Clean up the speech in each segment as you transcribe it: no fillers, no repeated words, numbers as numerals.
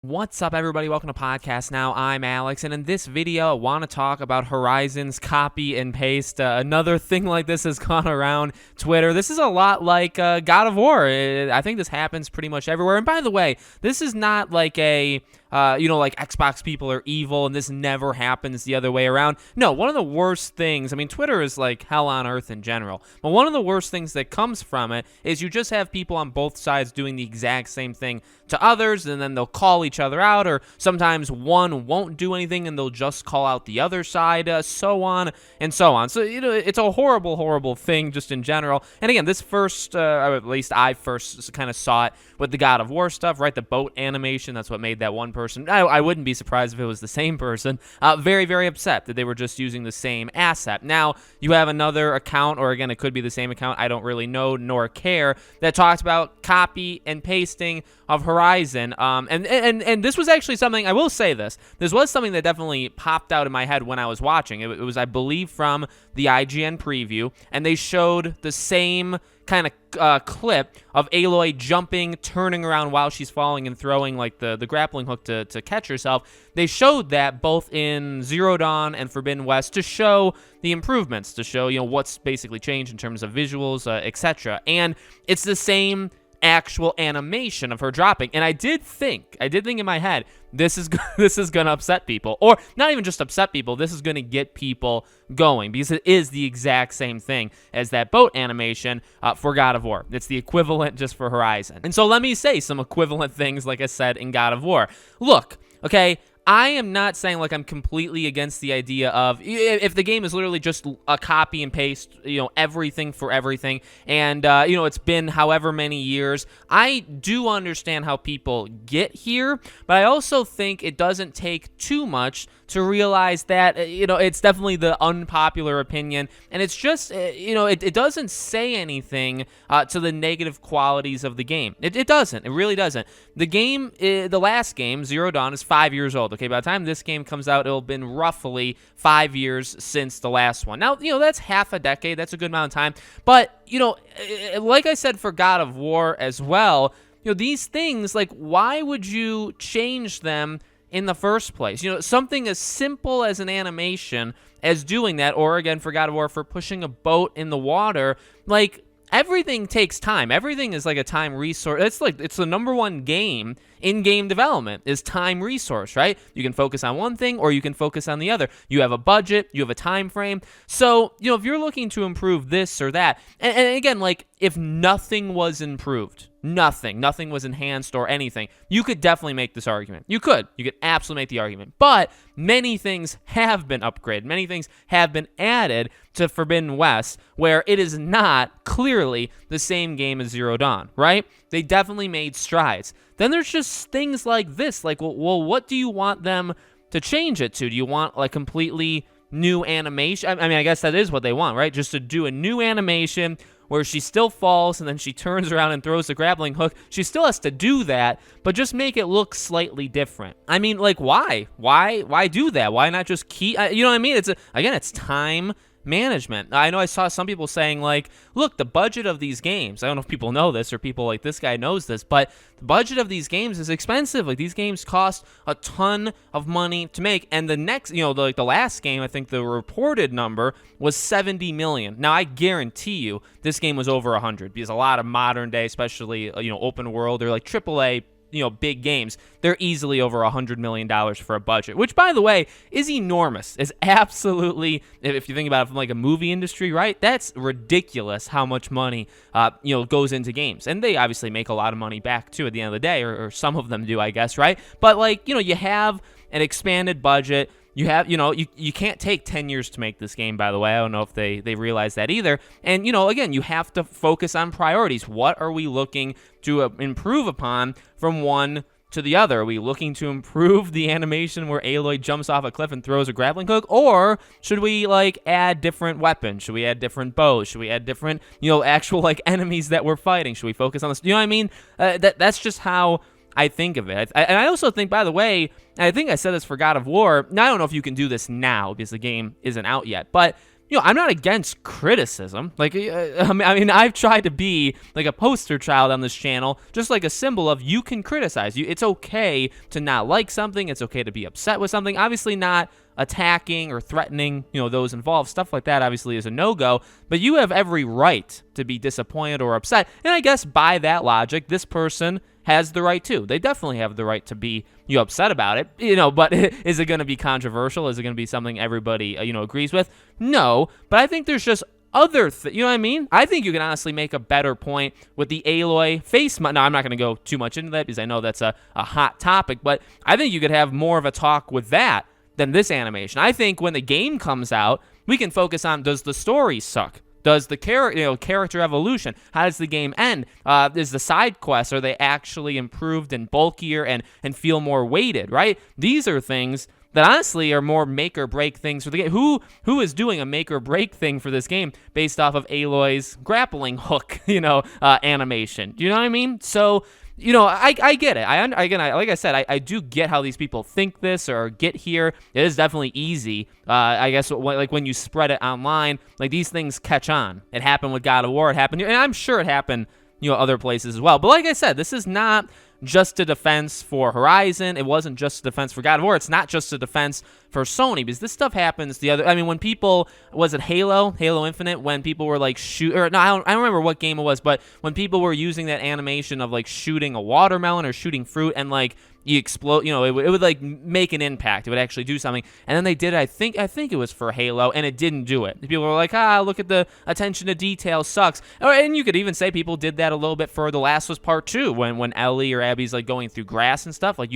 What's up, everybody? Welcome to Podcast Now. I'm Alex, and in this video, I want to talk about Horizon's copy and paste. Another thing like this has gone around Twitter. This is a lot like God of War. I think this happens pretty much everywhere. And by the way, this is not like like Xbox people are evil and this never happens the other way around. No, one of the worst things, Twitter is like hell on earth in general, but one of the worst things that comes from it is you just have people on both sides doing the exact same thing to others, and then they'll call each other out, or sometimes one won't do anything and they'll just call out the other side, so on and so on. So, it's a horrible, horrible thing just in general. And again, this first, or at least I first kind of saw it with the God of War stuff, right? The boat animation, that's what made that one person, I wouldn't be surprised if it was the same person, very, very upset that they were just using the same asset. Now, you have another account, or again, it could be the same account, I don't really know nor care, that talks about copy and pasting of Horizon, and this was actually something, I will say this was something that definitely popped out in my head when I was watching. It was, I believe, from the IGN preview, and they showed the same kind of clip of Aloy jumping, turning around while she's falling, and throwing like the grappling hook to catch herself. They showed that both in Zero Dawn and Forbidden West to show the improvements, to show what's basically changed in terms of visuals, etc. And it's the same actual animation of her dropping, and I did think in my head, this is gonna upset people, or not even just upset people, this is gonna get people going, because it is the exact same thing as that boat animation for God of War. It's the equivalent just for Horizon. And so let me say some equivalent things, like I said, in God of War. Look, okay, I am not saying like I'm completely against the idea of, if the game is literally just a copy and paste, everything for everything, and it's been however many years. I do understand how people get here, but I also think it doesn't take too much to realize that, it's definitely the unpopular opinion, and it's just, it doesn't say anything to the negative qualities of the game. It doesn't. It really doesn't. The game, the last game, Zero Dawn, is 5 years old. Okay, by the time this game comes out, it'll have been roughly 5 years since the last one. Now, that's half a decade. That's a good amount of time. But, like I said for God of War as well, these things, like, why would you change them in the first place? Something as simple as an animation as doing that, or again, for God of War, for pushing a boat in the water, like, everything takes time. Everything is like a time resource. It's the number one game in game development is time resource, right? You can focus on one thing or you can focus on the other. You have a budget, you have a time frame. So, if you're looking to improve this or that, and again, like, if nothing was improved, nothing was enhanced or anything, you could definitely make this argument. You could absolutely make the argument. But many things have been upgraded. Many things have been added to Forbidden West, where it is not clearly the same game as Zero Dawn, right? They definitely made strides. Then there's just things like this, like, well, what do you want them to change it to? Do you want like completely new animation? I guess that is what they want, right? Just to do a new animation where she still falls and then she turns around and throws the grappling hook. She still has to do that, but just make it look slightly different. Like, why? Why do that? Why not just keep, you know what I mean? It's time management. I know I saw some people saying, like, look, the budget of these games, I don't know if people know this or people like this guy knows this, but the budget of these games is expensive. Like, these games cost a ton of money to make, and the next, the last game, I think the reported number was 70 million. Now, I guarantee you this game was over 100, because a lot of modern day, especially, open world, or like AAA, big games, they're easily over $100 million for a budget, which, by the way, is enormous. Is absolutely, if you think about it from like a movie industry, right? That's ridiculous how much money, goes into games. And they obviously make a lot of money back too at the end of the day, or some of them do, I guess, right? But like, you have an expanded budget. You have, you can't take 10 years to make this game, by the way. I don't know if they realize that either. And, again, you have to focus on priorities. What are we looking to improve upon from one to the other? Are we looking to improve the animation where Aloy jumps off a cliff and throws a grappling hook? Or should we, like, add different weapons? Should we add different bows? Should we add different, actual, like, enemies that we're fighting? Should we focus on this? You know what I mean? That's just how I think of it. And I also think, by the way, and I think I said this for God of War, now I don't know if you can do this now because the game isn't out yet, but I'm not against criticism. Like, I mean, I've tried to be like a poster child on this channel, just like a symbol of you can criticize. It's okay to not like something. It's okay to be upset with something. Obviously not attacking or threatening, those involved. Stuff like that obviously is a no-go, but you have every right to be disappointed or upset. And I guess by that logic, this person has the right to. They definitely have the right to be upset about it, but is it going to be controversial? Is it going to be something everybody, agrees with? No, but I think there's just other you know what I mean? I think you can honestly make a better point with the Aloy face Now, I'm not going to go too much into that because I know that's a hot topic, but I think you could have more of a talk with that than this animation. I think when the game comes out, we can focus on, does the story suck? Does the character evolution? How does the game end? Is the side quests, are they actually improved and bulkier and feel more weighted, right? These are things that honestly are more make or break things for the game. Who is doing a make or break thing for this game based off of Aloy's grappling hook, animation? Do you know what I mean? So, I get it. Like I said, I do get how these people think this or get here. It is definitely easy. I guess like when you spread it online, like these things catch on. It happened with God of War. It happened, and I'm sure it happened, other places as well. But like I said, this is not just a defense for Horizon. It wasn't just a defense for God of War. It's not just a defense for Sony, because this stuff happens when people, was it Halo Infinite, when people were like I don't remember what game it was, but when people were using that animation of like shooting a watermelon or shooting fruit and like you explode, it would like make an impact. It would actually do something. And then they did it, I think it was for Halo, and it didn't do it. People were like, look at the attention to detail sucks. And you could even say people did that a little bit for The Last of Us Part 2 when Ellie or Abby's like going through grass and stuff. Like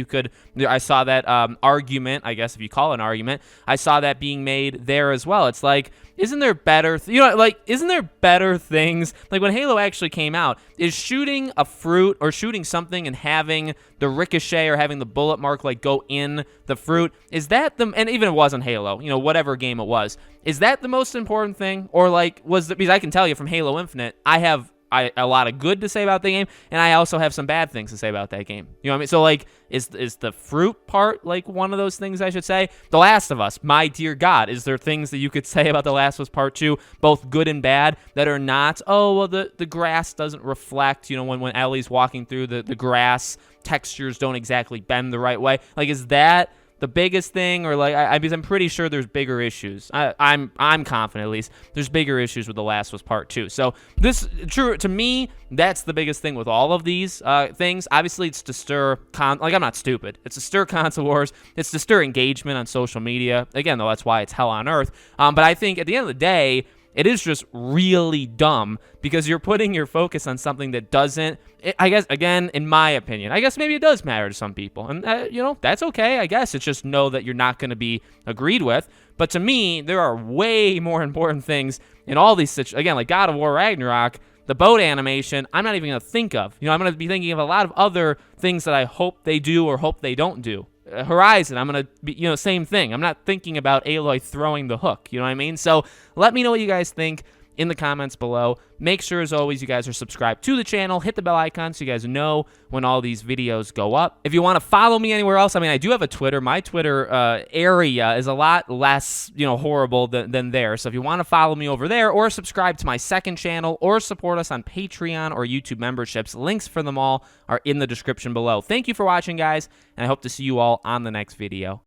I saw that argument, I guess if you call it an argument, I saw that being made there as well. It's like, isn't there better, isn't there better things? Like when Halo actually came out, is shooting a fruit or shooting something and having the ricochet or having the bullet mark like go in the fruit, is that and even it wasn't Halo, whatever game it was, is that the most important thing? Or like, because I can tell you from Halo Infinite, I have a lot of good to say about the game, and I also have some bad things to say about that game. You know what I mean? So like, is the fruit part like one of those things I should say? The Last of Us, my dear God, is there things that you could say about The Last of Us Part 2, both good and bad, that are not, the grass doesn't reflect, when Ellie's walking through the grass, textures don't exactly bend the right way. Like, is that the biggest thing? Or like, because I'm pretty sure there's bigger issues. I'm confident, at least, there's bigger issues with The Last of Us Part 2. So this, true to me, that's the biggest thing with all of these things. Obviously, it's to stir I'm not stupid. It's to stir console wars. It's to stir engagement on social media. Again, though, that's why it's hell on earth. But I think at the end of the day, it is just really dumb because you're putting your focus on something that doesn't, I guess, again, in my opinion, I guess maybe it does matter to some people. And, that's okay, I guess. It's just know that you're not going to be agreed with. But to me, there are way more important things in all these situations. Again, like God of War Ragnarok, the boat animation, I'm not even going to think of. I'm going to be thinking of a lot of other things that I hope they do or hope they don't do. Horizon, I'm going to be, same thing. I'm not thinking about Aloy throwing the hook, you know what I mean? So let me know what you guys think in the comments below. Make sure, as always, you guys are subscribed to the channel. Hit the bell icon so you guys know when all these videos go up. If you want to follow me anywhere else, I do have a Twitter. My Twitter area is a lot less, horrible than there. So if you want to follow me over there, or subscribe to my second channel, or support us on Patreon or YouTube memberships, links for them all are in the description below. Thank you for watching, guys, and I hope to see you all on the next video.